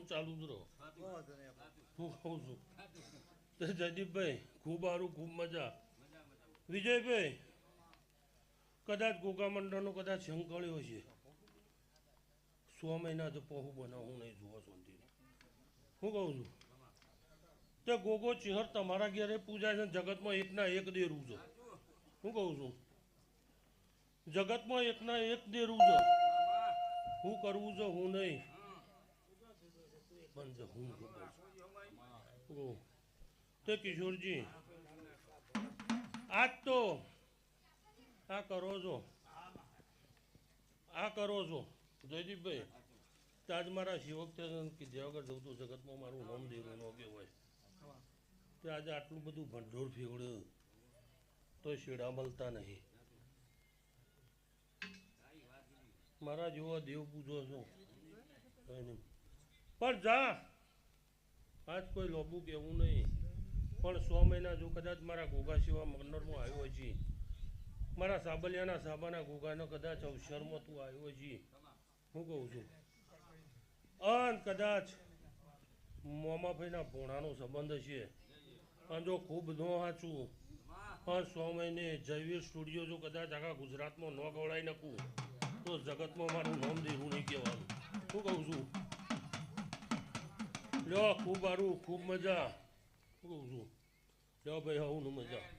ચાલુ જ રહો હું કહું છું તો જયદીપભાઈ ખૂબ સારું ખૂબ મજા વિજયભાઈ કદાચ ગોગા મંડળનો કદાચ શંકળ્યો છે 100 મહિના તો પહુ બનાવું નહીં જોવા શાંતિને હું કહું છું તે ગોગો ચિહર તમારા ઘેરે પૂજા છે જગતમાં એકના એક દેરું છે હું કહું છું જગતમાં એકના એક દેરું છે હું કરવું છે હું નહીં પણ હું કહું તે કિશોરજી આજ તો આ કરો છો જયદીપભાઈ તાજ મારા શિવક કીધા વગર જવું તો જગતમાં મારું નામ દેવું ન કહેવાય તે આજે આટલું બધું ભંડોળ ફેવડ્યું તો શેડા મળતા નહીં મારા જેવો દેવ પૂજો છો પણ જા આજ કોઈ લોબુ કહેવું નહીં પણ 100 મહિના જો કદાચ મારા ગોગા સિવા મંડળમાં આવ્યો છે મારા સાબલિયાના સાબાના ગોગાનો કદાચ અવસરમાં તું આવ્યો છે હું કહું છું અન કદાચ મોમાભાઈના ભોણાનો સંબંધ છે અને જો ખૂબ ન સાચું પણ 100 મહિને જયવીર સ્ટુડિયો જો કદાચ આખા ગુજરાતમાં ન ગવડાવી નાખું તો જગતમાં મારું નામ દેવું નહીં કહેવાનું શું કહું છું લ્યો ખૂબ સારું ખૂબ મજા શું કહું છું લ્યો ભાઈ હું મજા